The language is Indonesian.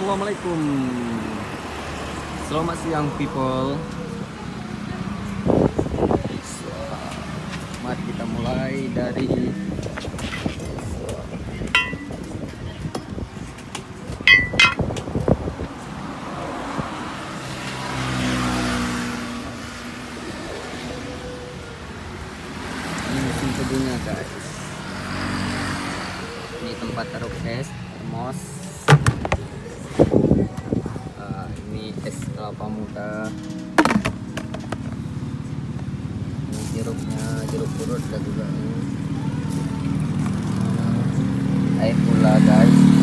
Assalamualaikum. Selamat siang people. Mari kita mulai dari ini mesin tebunya guys. Ini tempat taruh es, termos. Ini es kelapa muda. Ini jeruknya, jeruk purut ada juga ini. Air pula guys.